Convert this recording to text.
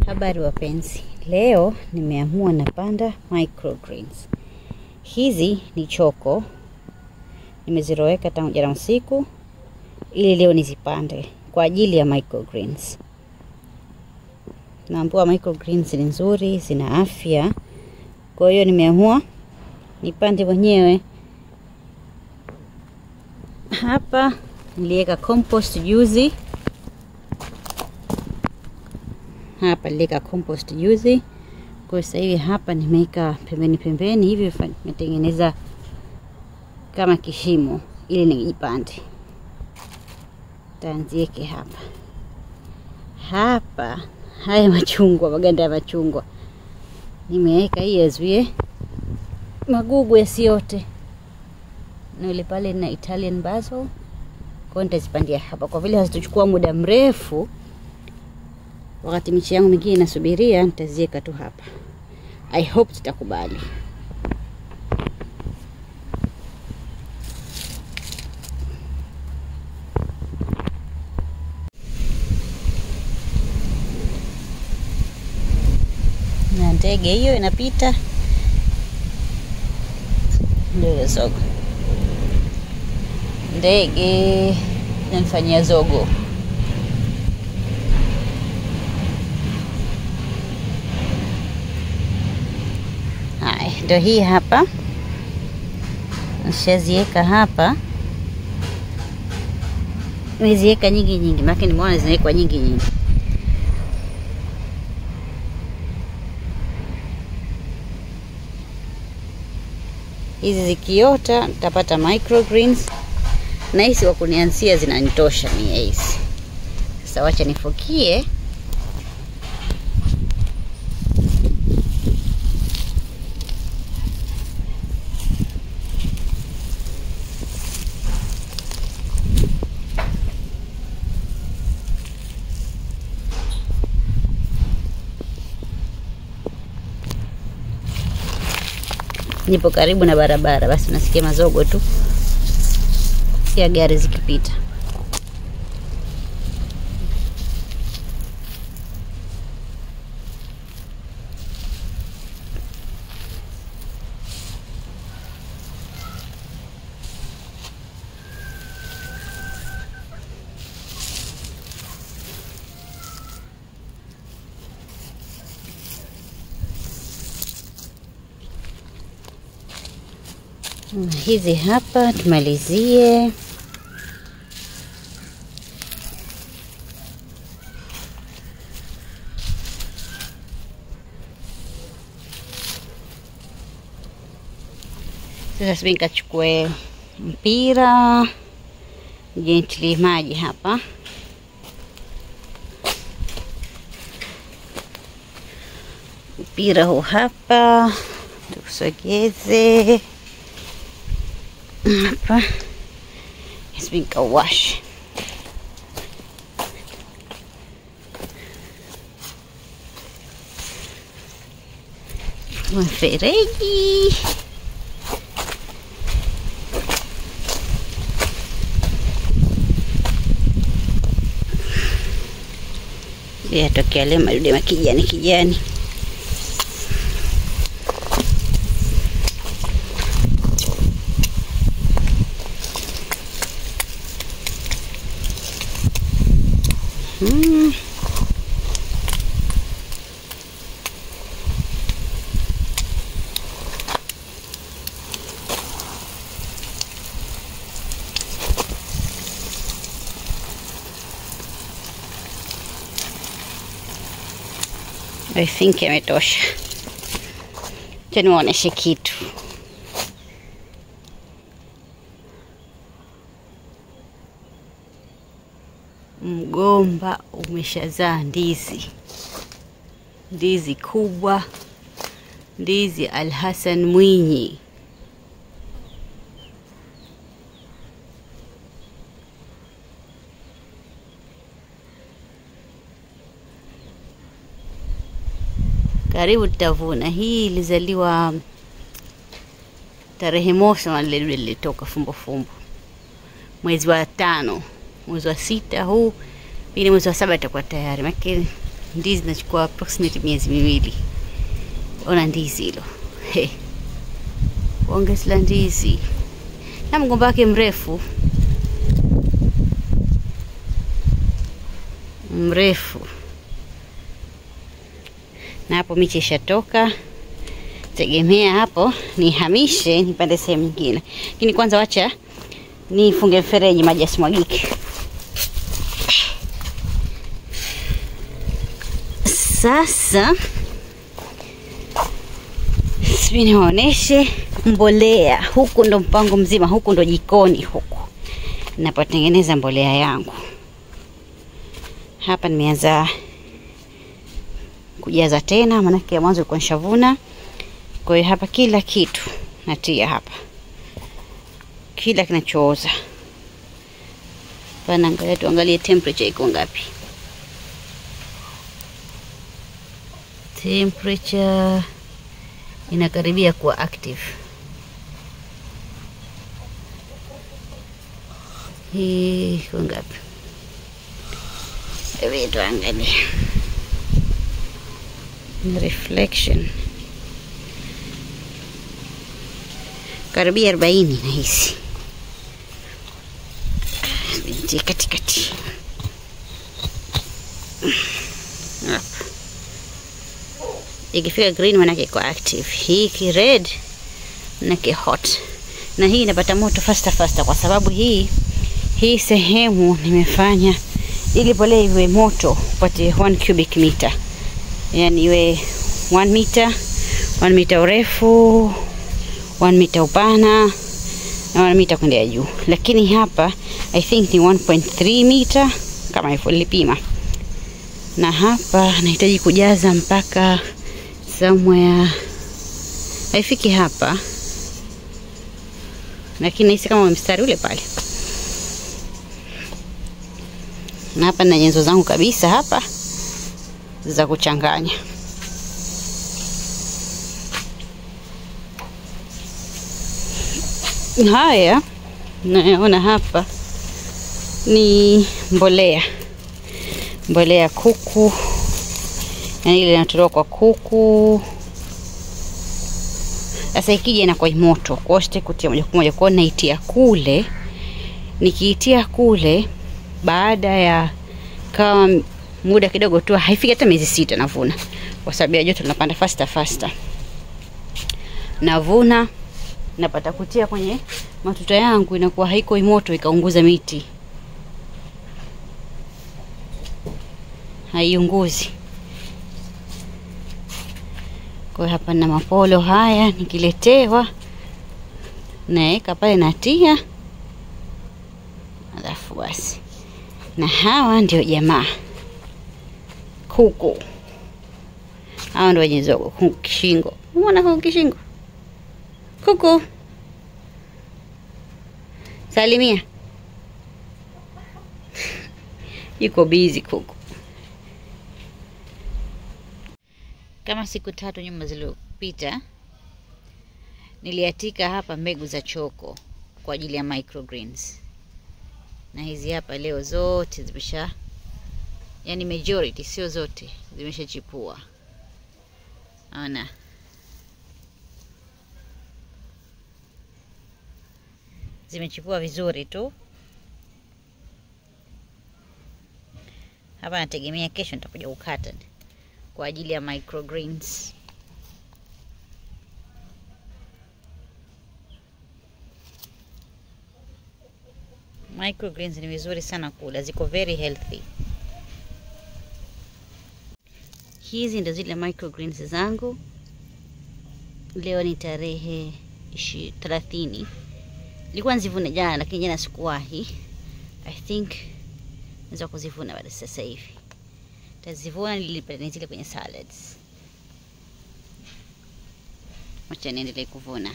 Habari wapenzi, leo nimeamua napanda microgreens. Hizi ni choko, nimeziroweka tangu jana usiku ili leo nizipande kwa ajili ya microgreens. Naambiwa microgreens ni nzuri, zina afya. Kwa hiyo nimeamua nipande mwenyewe. Hapa niliweka compost juzi. Hapa niliweka compost juzi. Kwa sasa hivi hapa nimeweka pembeni hivi, nimetengeneza kama kishimo ili nijipande. Tanzieke hapa. Hapa haya machungwa, maganda ya machungwa nimeweka hii yazuie magugu yasiote. Na ile pale na Italian basil, kwa nitazipandia hapa kwa vile hazitochukua muda mrefu. Wakati michi yangu mingine inasubiria, nitaziweka tu hapa. I hope zitakubali. Na ndege hiyo inapita. Ndio zogo. Ndege inafanyia zogo. Ndio hii hapa. Nishaziweka hapa. Nimeziweka nyingi, maana nimeona zinawekwa nyingi. Hizi zikiota nitapata microgreens. Na hizi wa kunianzia zinanitosha mimi hizi. Sasa wacha nifukie. Nipo karibu na barabara, basi nasikia mazogo tu ya gari zikipita. Hizi hapa tumalizie. Sasa nikachukue mpira gently maji hapa. Mpira huu hapa tukusogeze hapa. Nika wash. Mfereji. Ya tokea leo madude makijani. I think yametosha. Tena nionyeshe kitu. Mgomba umeshazaa ndizi. Ndizi kubwa. Ndizi Al-Hassan Mwinyi. Karibu tutavuna. Hii ilizaliwa tarehe mosi na lilitoka fumbo. Mwezi wa 5, mwezi wa 6 huu, pili mwezi wa 7 itakuwa tayari. Maki ndizi zinachukua approximately miezi miwili. Ona ndizi hilo. Ongezi la ndizi. Na mgomba wake mrefu. Na hapo miche ishatoka. Tegemea hapo nihamishe nipande sehemu nyingine. Lakini kwanza wacha nifunge mfereji maji yasimwagike. Sasa sisi niwaoneshe mbolea. Huku ndo mpango mzima, huku ndo jikoni huku. Napotengeneza mbolea yangu. Hapa nimeanza kujaza tena, maana kwa mwanzo nilikuwa nishavuna. Kwa hiyo hapa kila kitu natia hapa. Kila kinachooza. Pana angalia tuangalie temperature iko ngapi. Temperature inakaribia kuwa active. Hii iko ngapi? Hebu tuangalie. Reflection. Karibia 40 nahisi. Binti katikati. Ikifika green maana iko active. Hii ki red na ki hot. Na hii inapata moto faster kwa sababu hii sehemu nimefanya ili pole iwe moto upate 1 cubic meter. Yani iwe 1 meter urefu, 1 meter upana na 1 meter kwenda juu. Lakini hapa I think ni 1.3 meter kama hivyo nilipima. Na hapa nahitaji kujaza mpaka somewhere haifiki hapa. Lakini hisi kama mstari ule pale. Na hapa na nyenzo zangu kabisa hapa za kuchanganya. Haya naona hapa ni mbolea kuku, yani ile inatolewa kwa kuku. Sasa ikija inakuwa moto, kwa hiyo kutia moja kwa moja, kwa naitia kule. Nikiitia kule baada ya kama muda kidogo tu, haifiki hata miezi 6 navuna, kwa sababu ya joto linapanda faster. Navuna, napata kutia kwenye matuta yangu, inakuwa haiko moto ikaunguza miti. Haiunguzi. Kwa hapa na mapolo haya nikiletewa naeka pale natia. Alafu basi. Na hawa ndio jamaa kuku. Hawa ndio wenye zogo, kuku kishingo. Umeona kuku kishingo? Kuku. Salimia. Yuko busy kuku. Kama siku 3 nyuma zilizopita niliatika hapa mbegu za choko kwa ajili ya microgreens. Na hizi hapa leo zote zimesha, yani majority sio zote, zimeshachipua. Ona. Zimechipua vizuri tu. Hapa nategemea kesho nitakuja kukata kwa ajili ya microgreens. Microgreens ni vizuri sana kula, ziko very healthy. Hizi ndio zile microgreens zangu. Leo ni tarehe 30. Nilikuwa nzivune jana lakini jana sikuwahi. I think naweza kuzivuna baada sasa hivi. Tazivuna nilipeleka zile kwenye salads. Wacha niendelee kuvuna.